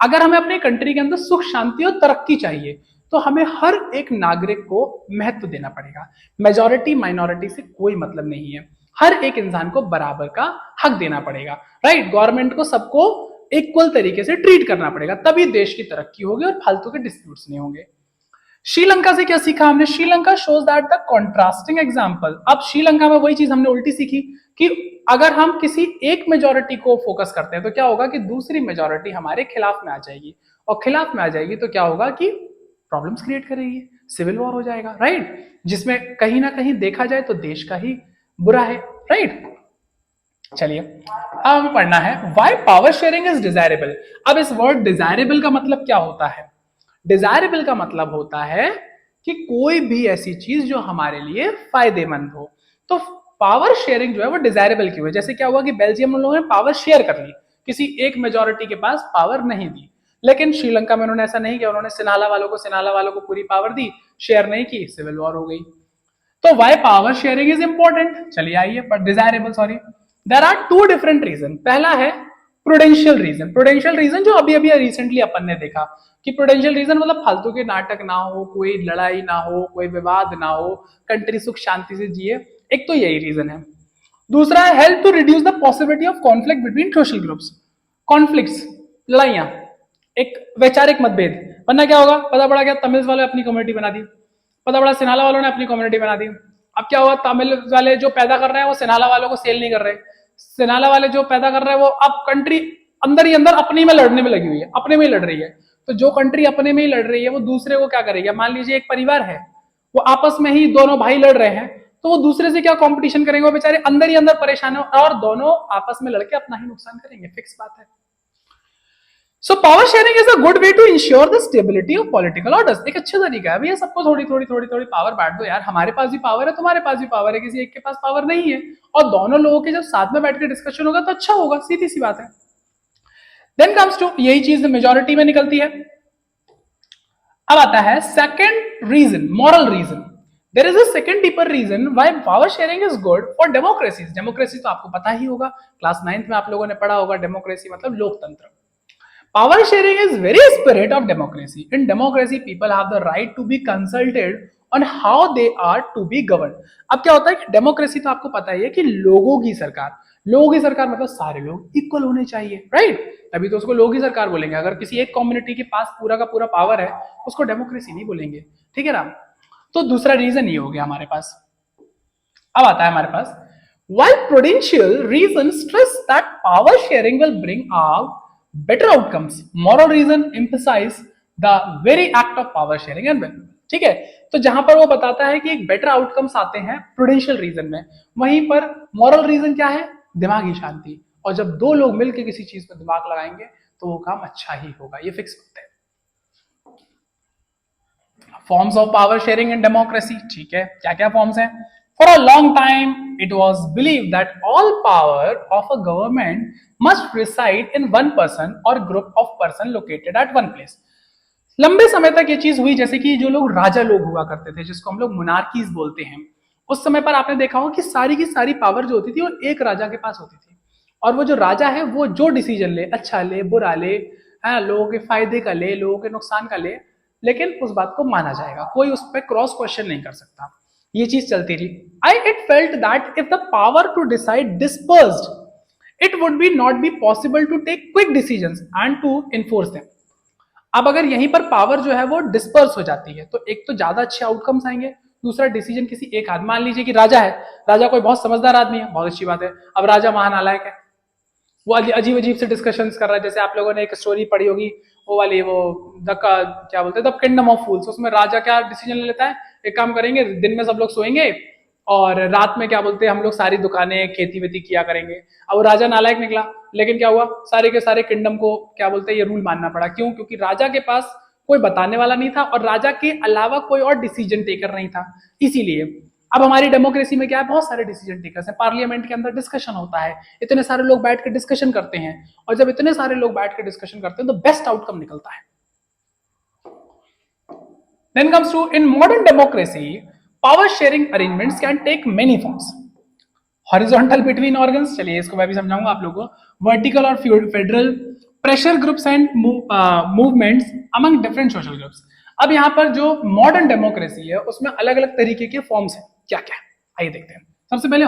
अगर हमें अपने कंट्री के अंदर सुख शांति और तरक्की चाहिए तो हमें हर एक नागरिक को महत्व देना पड़ेगा। मेजॉरिटी माइनॉरिटी से कोई मतलब नहीं है, हर एक इंसान को बराबर का हक देना पड़ेगा, राइट। गवर्नमेंट को सबको इक्वल तरीके से ट्रीट करना पड़ेगा, तभी देश की तरक्की होगी और फालतू के डिस्प्यूट्स नहीं होंगे। श्रीलंका से क्या सीखा हमने? Sri Lanka shows that the contrasting example. अब श्रीलंका में वही चीज हमने उल्टी सीखी कि अगर हम किसी एक मेजॉरिटी को फोकस करते हैं तो क्या होगा कि दूसरी मेजॉरिटी हमारे खिलाफ में आ जाएगी, और खिलाफ में आ जाएगी तो क्या होगा कि प्रॉब्लम्स क्रिएट करेगी, सिविल वॉर हो जाएगा, राइट, जिसमें कहीं ना कहीं देखा जाए तो देश का ही बुरा है, राइट। चलिए अब हमें पढ़ना है why power sharing is desirable. अब इस वर्ड डिजायरेबल का मतलब क्या होता है? डिजायरेबल का मतलब होता है कि कोई भी ऐसी चीज जो हमारे लिए फायदेमंद हो। तो पावर शेयरिंग जो है वो डिजायरेबल क्यों है? जैसे क्या हुआ कि बेल्जियम लोगों ने पावर शेयर कर ली, किसी एक मेजॉरिटी के पास पावर नहीं दी, लेकिन श्रीलंका में उन्होंने ऐसा नहीं किया, उन्होंने सिनाला वालों को पूरी पावर दी, शेयर नहीं की, सिविल वॉर हो गई। तो why power sharing is important? चलिए आइए, पर desirable, sorry, there are two different region. पहला है प्रूडेंशियल रीजन। प्रूडेंशियल रीजन जो अभी अभी रिसेंटली अपन ने देखा कि प्रूडेंशियल रीजन मतलब फालतू के नाटक ना हो, कोई लड़ाई ना हो, कोई विवाद ना हो, कंट्री सुख शांति से जिए, एक तो यही रीजन है। दूसरा है help to reduce the possibility of conflict between social groups. Conflicts, लड़ाइयां, एक वैचारिक मतभेद, वरना क्या होगा, पता पड़ा क्या तमिल वाले अपनी कम्युनिटी बना दी, पता पड़ा सिनाला वालों ने अपनी कम्युनिटी बना दी। अब क्या हुआ, तमिल वाले जो पैदा कर रहे हैं वो सिनाला वालों को सेल नहीं कर रहे, सिनाला वाले जो पैदा कर रहे हैं वो अब कंट्री अंदर ही अंदर अपने में लड़ने में लगी हुई है, अपने में ही लड़ रही है। तो जो कंट्री अपने में ही लड़ रही है वो दूसरे को क्या करेगी? मान लीजिए एक परिवार है, वो आपस में ही दोनों भाई लड़ रहे हैं, तो वो दूसरे से क्या कंपटीशन करेंगे? वो बेचारे अंदर ही अंदर परेशान है और दोनों आपस में लड़के अपना ही नुकसान करेंगे, फिक्स बात है। So power sharing is a good way to ensure the stability of political orders. एक अच्छा तरीका है भैया, सबको थोड़ी थोड़ी थोड़ी थोड़ी पावर बांट दो यार, हमारे पास भी पावर है, तुम्हारे पास भी पावर है, किसी एक के पास पावर नहीं है, और दोनों लोगों के जब साथ में बैठ के डिस्कशन होगा तो अच्छा होगा, सीधी सी बात है। देन कम्स टू, यही चीज मेजोरिटी में निकलती है। अब आता है second reason, moral reason. There is a second deeper reason why power sharing is good for democracies. Democracy तो आपको पता ही होगा, क्लास 9th में आप लोगों ने पढ़ा होगा, डेमोक्रेसी मतलब लोकतंत्र। Power sharing is very spirit of democracy. In democracy, people have the right to be consulted on how they are to be governed. अब क्या होता है कि डेमोक्रेसी तो आपको पता ही है कि लोगों की सरकार, लोगों की सरकार मतलब सारे लोग इक्वल होने चाहिए, राइट, तभी तो उसको लोगों की सरकार बोलेंगे। अगर किसी एक कम्युनिटी के पास पूरा का पूरा पावर है उसको डेमोक्रेसी नहीं बोलेंगे, ठीक है ना। तो दूसरा रीजन ये हो गया हमारे पास। अब आता है हमारे पास while prudential reason stress that power sharing will bring out better outcomes, moral reason emphasize the very act of power sharing and valuable। ठीक है, तो जहां पर वो बताता है कि एक बेटर आउटकम्स आते हैं प्रूडेंशियल रीजन में, वहीं पर मॉरल रीजन क्या है? दिमागी शांति। और जब दो लोग मिलकर किसी चीज पर दिमाग लगाएंगे तो वो काम अच्छा ही होगा, ये फिक्स होता है। Forms of power sharing in democracy, ठीक है, क्या क्या फॉर्म्स हैं? For a long time, it was believed that all power of a government must reside in one person or group of person located at one place। लंबे समय तक ये चीज हुई, जैसे कि जो लोग राजा लोग हुआ करते थे, जिसको हम लोग मोनार्कीज बोलते हैं, उस समय पर आपने देखा होगा कि सारी की सारी पावर जो होती थी वो एक राजा के पास होती थी, और वो जो राजा है वो जो डिसीजन ले, अच्छा ले, बुरा ले, लोगों के फायदे का ले, लोगों के नुकसान का ले, लेकिन उस बात को माना जाएगा, कोई उस पर क्रॉस क्वेश्चन नहीं कर सकता। ये चीज चलती रही। It felt that if the power to decide dispersed it would be not be possible to take quick decisions and to enforce them. अब अगर यहीं पर पावर जो है वो डिस्पर्स हो जाती है तो एक तो ज्यादा अच्छे आउटकम्स आएंगे, दूसरा डिसीजन किसी एक आदमी, मान लीजिए कि राजा है, राजा कोई बहुत समझदार आदमी है, बहुत अच्छी बात है, अब राजा महानालायक है, वो अजीब अजीब से डिस्कशंस कर रहा है। जैसे आप लोगों ने एक स्टोरी पढ़ी होगी, वो वाली, वो क्या बोलते हैं, द किंगडम ऑफ फूल्स, उसमें राजा क्या डिसीजन ले लेता है, एक काम करेंगे, दिन में सब लोग सोएंगे और रात में क्या बोलते हैं हम लोग सारी दुकानें खेती वेती किया करेंगे। अब वो राजा नालायक निकला, लेकिन क्या हुआ, सारे के सारे किंगडम को क्या बोलते हैं ये रूल मानना पड़ा। क्यों? क्योंकि राजा के पास कोई बताने वाला नहीं था और राजा के अलावा कोई और डिसीजन टेकर नहीं था। इसीलिए अब हमारी डेमोक्रेसी में क्या है, बहुत सारे डिसीजन टेकर्स हैं, पार्लियामेंट के अंदर डिस्कशन होता है, इतने सारे लोग बैठ के डिस्कशन करते हैं, और जब इतने सारे लोग बैठ के डिस्कशन करते हैं तो बेस्ट आउटकम निकलता है। Then comes to, in modern democracy, power sharing arrangements can take many forms. Horizontal between organs, चलिए इसको मैं भी समझाऊंगा आप लोगों को। Vertical और federal, pressure groups and movements among different social groups। अब यहाँ पर जो मॉडर्न डेमोक्रेसी है उसमें अलग अलग तरीके के फॉर्म्स हैं, क्या क्या है आइए देखते हैं। सबसे पहले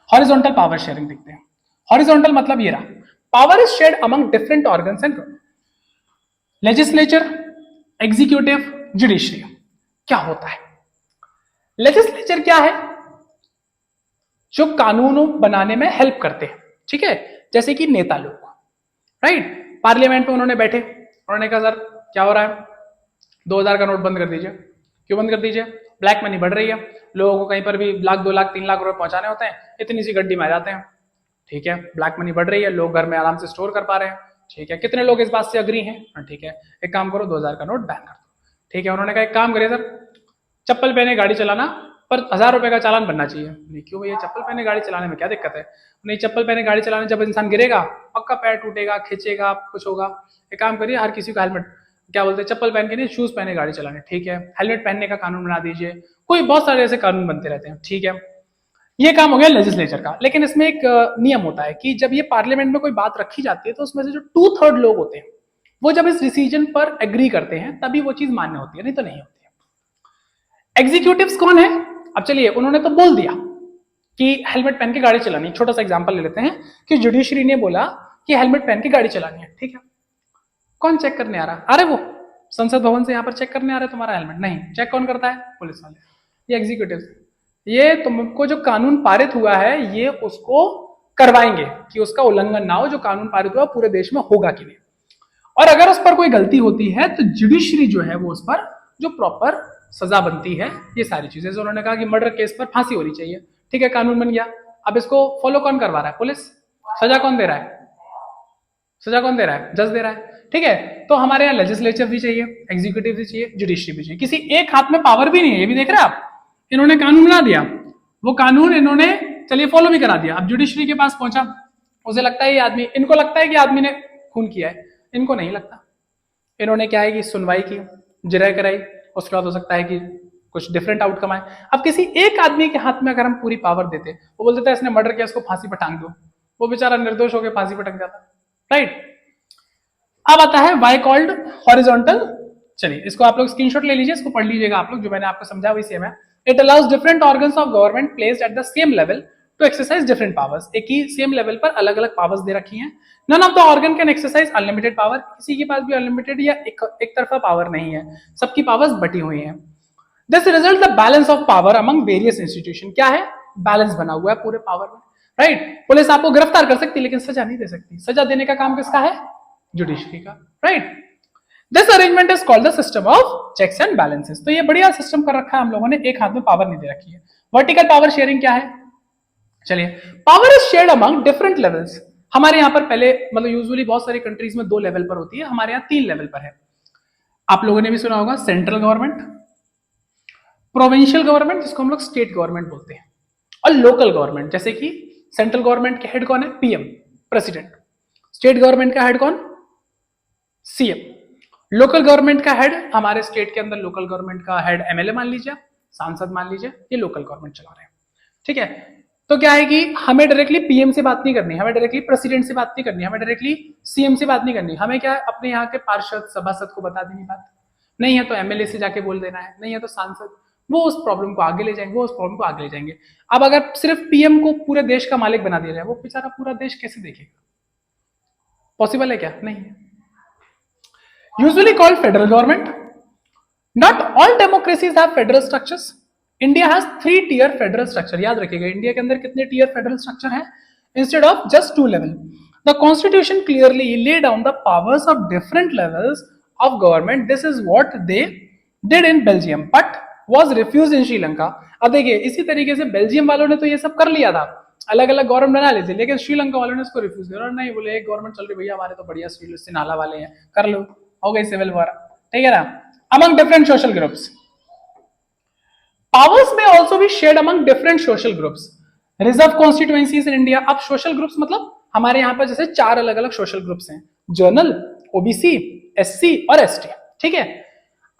हॉरिजॉन्टल पावर शेयरिंग देखते हैं। हॉरिजॉन्टल मतलब ये रहा, power is shared among different organs and legislature, executive, judiciary. क्या होता है लेजिस्लेचर? क्या है? जो कानूनों बनाने में हेल्प करते हैं, ठीक है, जैसे कि नेता लोग, राइट। पार्लियामेंट में उन्होंने बैठे, उन्होंने कहा सर क्या हो रहा है, 2000 का नोट बंद कर दीजिए। क्यों बंद कर दीजिए? ब्लैक मनी बढ़ रही है, लोगों को कहीं पर भी लाख 2 लाख 3 लाख रुपए पहुंचाने होते हैं, इतनी सी गड्डी में आ जाते हैं, ठीक है। ब्लैक मनी बढ़ रही है, लोग घर में आराम से स्टोर कर पा रहे हैं, ठीक है। कितने लोग इस बात से अग्री हैं? ठीक है, एक काम करो 2000 का नोट बैन कर दो, ठीक है। उन्होंने कहा एक काम करिए सर, चप्पल पहने गाड़ी चलाना पर 1000 रुपए का चालान बनना चाहिए। नहीं, क्यों भैया, चप्पल पहने गाड़ी चलाने में क्या दिक्कत है? नहीं, चप्पल पहने गाड़ी चलाने जब इंसान गिरेगा पक्का पैर टूटेगा, खींचेगा, कुछ होगा। एक काम करिए, हर किसी को हेलमेट, क्या बोलते हैं, चप्पल पहन के नहीं, शूज पहने गाड़ी चलाने, ठीक है। हेलमेट पहनने का कानून बना दीजिए, कोई बहुत सारे ऐसे कानून बनते रहते हैं, ठीक है। ये काम हो गया लेजिस्लेचर का। लेकिन इसमें एक नियम होता है कि जब ये पार्लियामेंट में कोई बात रखी जाती है तो उसमें से जो 2/3 लोग होते हैं वो जब इस डिसीजन पर एग्री करते हैं तभी वो चीज मान्य होती है, नहीं तो नहीं होती है। एग्जीक्यूटिव्स कौन है? अब चलिए, उन्होंने तो बोल दिया कि हेलमेट पहन के गाड़ी चलानी। छोटा सा एग्जांपल ले लेते हैं कि जुडिशरी ने बोला कि हेलमेट पहन के गाड़ी चलानी है, ठीक है। कौन चेक करने आ रहा है? अरे वो संसद भवन से यहाँ पर चेक करने आ रहा है तुम्हारा हेलमेट? नहीं, चेक कौन करता है? पुलिस वाले, ये एग्जीक्यूटिव। ये तुमको जो कानून पारित हुआ है ये उसको करवाएंगे कि उसका उल्लंघन ना हो, जो कानून पारित हुआ पूरे देश में होगा कि नहीं। और अगर उस पर कोई गलती होती है तो जुडिशरी जो है वो उस पर जो प्रॉपर सजा बनती है, ये सारी चीजें। उन्होंने कहा कि मर्डर केस पर फांसी होनी चाहिए, ठीक है, कानून बन गया। अब इसको फॉलो कौन करवा रहा है? पुलिस। सजा कौन दे रहा है? सजा कौन दे रहा है? जज दे रहा है, ठीक है। तो हमारे यहाँ लेजिस्लेचर भी चाहिए, एग्जीक्यूटिव भी चाहिए, जुडिशरी भी चाहिए। किसी एक हाथ में पावर भी नहीं है, ये भी देख रहे हैं आप। इन्होंने कानून बना दिया, वो कानून इन्होंने चलिए फॉलो भी करा दिया। अब जुडिशरी के पास पहुंचा, उसे लगता है ये आदमी, इनको लगता है कि आदमी ने खून किया है, इनको नहीं लगता। इन्होंने क्या है कि सुनवाई की, जिरह कराई, उसके बाद हो सकता है कि कुछ डिफरेंट आउटकम आए। अब किसी एक आदमी के हाथ में अगर हम पूरी पावर देते, वो बोल देता है इसने मर्डर किया, इसको फांसी पर टांग दो, वो बेचारा निर्दोष होकर फांसी पर टंग जाता, राइट। अब आता है वाई कॉल्ड हॉरिजॉन्टल। चलिए इसको आप लोग स्क्रीनशॉट ले लीजिए, इसको पढ़ लीजिएगा आप लोग, जो मैंने आपको समझा वही सेम है। It allows different organs of government placed at the same level to exercise different powers. एक ही सेम लेवल पर अलग अलग पावर्स दे रखी हैं। None of the organ can exercise unlimited power. किसी के पास भी अनलिमिटेड या एक तरफा पावर नहीं है, सबकी पावर्स बटी हुई हैं। This result the balance of power among various institution. क्या है? बैलेंस बना हुआ है पूरे पावर में, राइट। पुलिस आपको गिरफ्तार कर सकती लेकिन सजा नहीं दे सकती। सजा देने का काम किसका है? जुडिशरी का, right. This arrangement is called the system of checks and balances. तो ये बढ़िया सिस्टम कर रखा है हम लोगों ने, एक हाथ में पावर नहीं दे रखी है। वर्टिकल पावर शेयरिंग क्या है? चलिए, power is shared among different levels. हमारे यहाँ पर पहले मतलब यूजुअली बहुत सारी कंट्रीज में 2 लेवल पर होती है, हमारे यहाँ 3 लेवल पर है। आप लोगों ने भी सुना होगा सेंट्रल गवर्नमेंट, प्रोविंशियल गवर्नमेंट जिसको हम लोग स्टेट गवर्नमेंट बोलते हैं, और लोकल गवर्नमेंट। जैसे कि सेंट्रल गवर्नमेंट के हेड कौन है? PM, president. स्टेट गवर्नमेंट का हेड कौन? सीएम। लोकल गवर्नमेंट का हेड, हमारे स्टेट के अंदर लोकल गवर्नमेंट का हेड एमएलए मान लीजिए, सांसद मान लीजिए, ये लोकल गवर्नमेंट चला रहे हैं, ठीक है। तो क्या है कि हमें डायरेक्टली पीएम से बात नहीं करनी, हमें डायरेक्टली प्रेसिडेंट से बात नहीं करनी, हमें डायरेक्टली सीएम से बात नहीं करनी। हमें क्या है, अपने यहाँ के पार्षद सभासद को बता देनी बात। नहीं है तो एमएलए से जाके बोल देना है, नहीं है तो सांसद, वो उस प्रॉब्लम को आगे ले जाएंगे, वो उस प्रॉब्लम को आगे ले जाएंगे। अब अगर सिर्फ पीएम को पूरे देश का मालिक बना दिया जाए, वो बेचारा पूरा देश कैसे देखेगा? पॉसिबल है क्या? नहीं है। Usually called federal government. Not all democracies have federal structures. India has 3-tier federal structure. याद रखिएगा, इंडिया के अंदर कितने टीयर फेडरल स्ट्रक्चर है instead of just 2 level. The constitution clearly lay down the powers of different levels of government. This is what they did in Belgium, but was refused in Sri Lanka. अब देखिए, इसी तरीके से Belgium वालों ने तो ये सब कर लिया था, अलग अलग गवर्नमेंट बना ली थी, लेकिन श्रीलंका वालों ने इसको रिफ्यूज किया। नहीं, बोले एक गवर्नमेंट चल रही भैया, हमारे तो बढ़िया सिनाला वाले हैं, कर लो, हो गई सिविल वॉर, ठीक है ना। Among different social groups, powers में also be shared among different social groups. Reserve constituencies in India. अब सोशल ग्रुप्स मतलब हमारे यहाँ पर जैसे 4 अलग अलग सोशल ग्रुप्स हैं, जर्नल, ओबीसी, एससी और एसटी, ठीक है।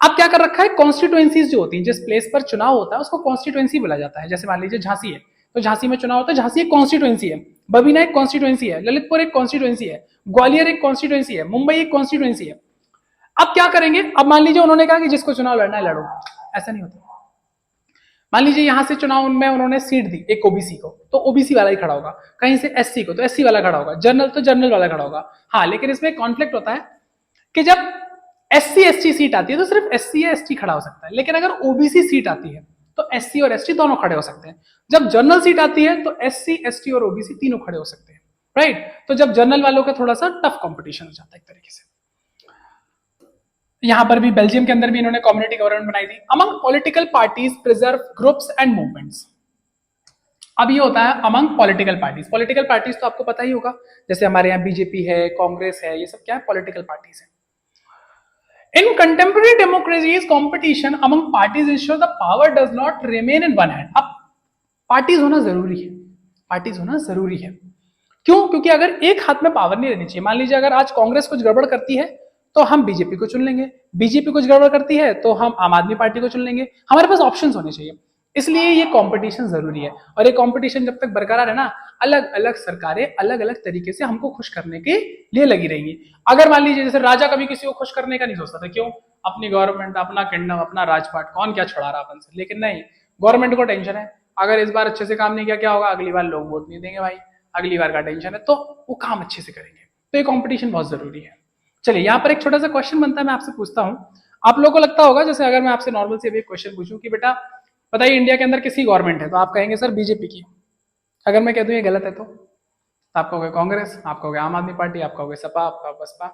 अब क्या कर रखा है, कॉन्स्टिट्यूएंसीज जो होती है, जिस प्लेस पर चुनाव होता है उसको कॉन्स्टिट्यूएंसी बोला जाता है। जैसे मान लीजिए झांसी है, तो झांसी में चुनाव होता है, झांसी एक कॉन्स्टिट्यूएंसी है, बबीना एक कॉन्स्टिट्यूएंसी है, ललितपुर एक कॉन्स्टिट्यूएंसी है, ग्वालियर एक कॉन्स्टिट्यूएंसी है, मुंबई एक कॉन्स्टिट्यूएंसी है। अब क्या करेंगे, अब मान लीजिए उन्होंने कहा कि जिसको चुनाव लड़ना है लड़ो, ऐसा नहीं होता। मान लीजिए यहां से चुनाव में उन्होंने सीट दी एक ओबीसी को, तो ओबीसी वाला ही खड़ा होगा, कहीं से एससी को तो एससी वाला खड़ा होगा, जनरल तो जनरल वाला खड़ा होगा। हाँ, लेकिन इसमें कॉन्फ्लिक्ट होता है कि जब एससी एसटी सीट आती है तो सिर्फ एससी या एसटी खड़ा हो सकता है, लेकिन अगर ओबीसी सीट आती है तो एससी और एसटी दोनों खड़े हो सकते हैं। जब जनरल सीट आती है तो एससी एसटी और ओबीसी तीनों खड़े हो सकते हैं, राइट। तो जब जनरल वालों का थोड़ा सा टफ कंपटीशन हो जाता है एक तरीके से। यहां पर भी बेल्जियम के अंदर भी इन्होंने कम्युनिटी गवर्नमेंट बनाई थी। Among political parties preserve groups and movements. अब ये होता है among political parties. Political parties तो आपको पता ही होगा, जैसे हमारे यहाँ बीजेपी है, कांग्रेस है, ये सब क्या है, पॉलिटिकल पार्टीज है। In contemporary democracies, competition among parties ensure the power does not remain in one hand. अब पार्टीज होना जरूरी है, पार्टीज होना जरूरी है। क्यों? क्योंकि अगर एक हाथ में पावर नहीं रहनी चाहिए। मान लीजिए अगर आज कांग्रेस कुछ गड़बड़ करती है तो हम बीजेपी को चुन लेंगे, बीजेपी कुछ गड़बड़ करती है तो हम आम आदमी पार्टी को चुन लेंगे। हमारे पास ऑप्शंस होने चाहिए, इसलिए ये कंपटीशन जरूरी है। और ये कंपटीशन जब तक बरकरार है ना, अलग अलग सरकारें अलग अलग तरीके से हमको खुश करने के लिए लगी रहेंगी। अगर मान लीजिए जैसे राजा कभी किसी को खुश करने का नहीं सोचता था, क्यों? अपनी गवर्नमेंट, अपना किंगडम, अपना राजपाट, कौन क्या छुड़ा रहा अपन से। लेकिन नहीं, गवर्नमेंट को टेंशन है, अगर इस बार अच्छे से काम नहीं किया क्या होगा, अगली बार लोग वोट नहीं देंगे भाई, अगली बार का टेंशन है, तो वो काम अच्छे से करेंगे। तो ये कॉम्पिटिशन बहुत जरूरी है। चलिए, यहाँ पर एक छोटा सा क्वेश्चन बनता है, मैं आपसे पूछता हूँ। आप लोगों को लगता होगा, जैसे अगर मैं आपसे नॉर्मल से भी एक क्वेश्चन पूछूं कि बेटा बताइए इंडिया के अंदर किसकी गवर्नमेंट है, तो आप कहेंगे सर बीजेपी की। अगर मैं कह दूं ये गलत है तो आप कहोगे कांग्रेस, आप कहोगे आम आदमी पार्टी, आप कहोगे सपा, आपका बसपा।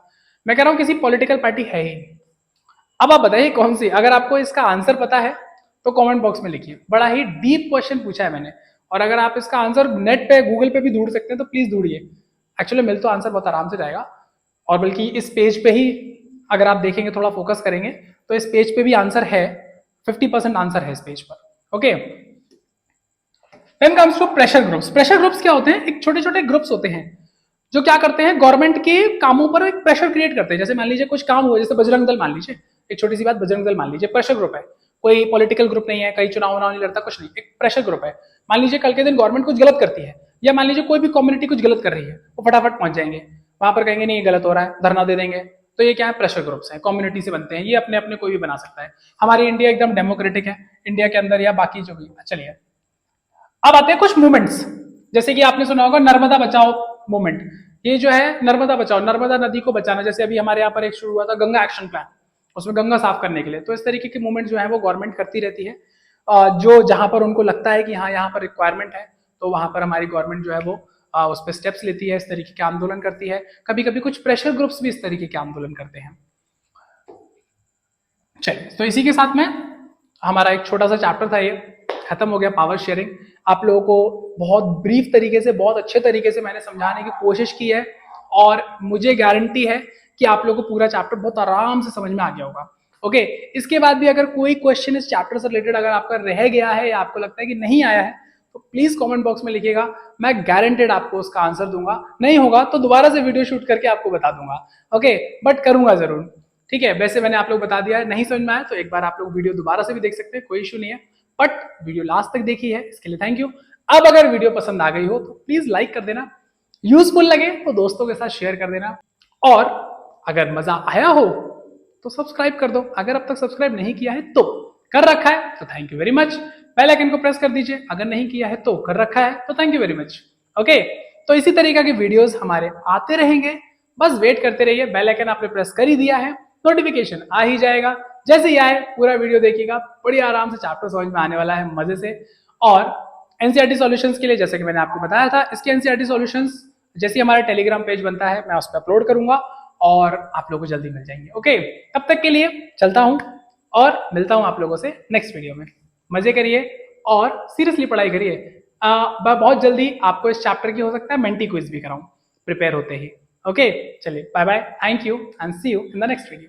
मैं कह रहा हूं किसी पॉलिटिकल पार्टी है ही नहीं। अब आप बताइए कौन सी। अगर आपको इसका आंसर पता है तो कमेंट बॉक्स में लिखिए। बड़ा ही डीप क्वेश्चन पूछा है मैंने, और अगर आप इसका आंसर नेट पे गूगल पे भी ढूंढ सकते हैं तो प्लीज ढूंढिए। एक्चुअली मिल तो आंसर बहुत आराम से जाएगा, और बल्कि इस पेज पे ही अगर आप देखेंगे, थोड़ा फोकस करेंगे तो इस पेज पे भी आंसर है, 50% आंसर है इस पेज पर। Okay, When comes to pressure groups. Pressure groups क्या होते हैं? एक छोटे छोटे ग्रुप्स होते हैं जो क्या करते हैं, गवर्नमेंट के कामों पर एक प्रेशर क्रिएट करते हैं। जैसे मान लीजिए कुछ काम हुआ, जैसे बजरंग दल मान लीजिए, एक छोटी सी बात, बजरंग दल मान लीजिए प्रेशर ग्रुप है, कोई पॉलिटिकल ग्रुप नहीं है, कहीं चुनाव नहीं लड़ता, कुछ नहीं, एक प्रेशर ग्रुप है। मान लीजिए कल के दिन गवर्नमेंट कुछ गलत करती है, या मान लीजिए कोई भी कम्युनिटी कुछ गलत कर रही है, वो फटाफट पहुंच जाएंगे वहां पर, कहेंगे नहीं ये गलत हो रहा है, धरना दे देंगे। तो ये क्या है? प्रेशर ग्रुप्स हैं, कम्युनिटी से बनते हैं। ये अपने अपने कोई भी बना सकता है। हमारी इंडिया एकदम डेमोक्रेटिक है, इंडिया के अंदर या बाकी जो भी। चलिए, अब आते हैं कुछ मूवमेंट्स, जैसे कि आपने सुना होगा नर्मदा बचाओ मूवमेंट। ये जो है नर्मदा बचाओ, नर्मदा नदी को बचाना। जैसे अभी हमारे यहाँ पर एक शुरू हुआ था गंगा एक्शन प्लान, उसमें गंगा साफ करने के लिए। तो इस तरीके के मूवमेंट जो है वो गवर्नमेंट करती रहती है, जो जहां पर उनको लगता है कि हाँ यहाँ पर रिक्वायरमेंट है, तो वहां पर हमारी गवर्नमेंट जो है वो उस पर स्टेप्स लेती है, इस तरीके के आंदोलन करती है। कभी कभी कुछ प्रेशर ग्रुप्स भी इस तरीके के आंदोलन करते हैं। चलिए, तो इसी के साथ में हमारा एक छोटा सा चैप्टर था ये खत्म हो गया, पावर शेयरिंग। आप लोगों को बहुत ब्रीफ तरीके से, बहुत अच्छे तरीके से मैंने समझाने की कोशिश की है, और मुझे गारंटी है कि आप लोगों को पूरा चैप्टर बहुत आराम से समझ में आ गया होगा। ओके, इसके बाद भी अगर कोई क्वेश्चन इस चैप्टर से रिलेटेड अगर आपका रह गया है या आपको लगता है कि नहीं आया है, तो प्लीज कमेंट बॉक्स में लिखिएगा, मैं गारंटेड आपको उसका आंसर दूंगा। नहीं होगा तो दोबारा से वीडियो शूट करके आपको बता दूंगा। ओके, बट करूंगा जरूर, ठीक है। वैसे मैंने आप लोग बता दिया है, नहीं समझ में आया तो एक बार आप लोग वीडियो दोबारा से भी देख सकते हैं, कोई इशू नहीं है। बट वीडियो लास्ट तक देखी है, इसके लिए थैंक यू। अब अगर वीडियो पसंद आ गई हो तो प्लीज लाइक कर देना, यूजफुल लगे तो दोस्तों के साथ शेयर कर देना, और अगर मजा आया हो तो सब्सक्राइब कर दो। अगर अब तक सब्सक्राइब नहीं किया है तो कर रखा है तो thank you very much. Bell icon को प्रेस कर दीजिए, अगर नहीं किया है तो कर रखा है तो thank you very much. Okay, तो इसी तरीके के वीडियोस हमारे आते रहेंगे, बस वेट करते रहिए। बेल आइकन आपने प्रेस कर ही दिया है, नोटिफिकेशन आ ही जाएगा। जैसे ही आए पूरा वीडियो देखिएगा, बड़ी आराम से चैप्टर समझ में आने वाला है मजे से। और एनसीईआरटी सॉल्यूशंस के लिए, जैसे कि मैंने आपको बताया था, इसके एनसीईआरटी सॉल्यूशंस जैसे हमारा टेलीग्राम पेज बनता है, मैं उस पर अपलोड करूंगा और आप लोगों को जल्दी मिल जाएंगे। ओके, तब तक के लिए चलता हूं और मिलता हूं आप लोगों से नेक्स्ट वीडियो में। मजे करिए और सीरियसली पढ़ाई करिए। बहुत जल्दी आपको इस चैप्टर की हो सकता है मेंटी क्विज भी कराऊं प्रिपेयर होते ही। ओके, चलिए bye bye, thank you and see you in the next video.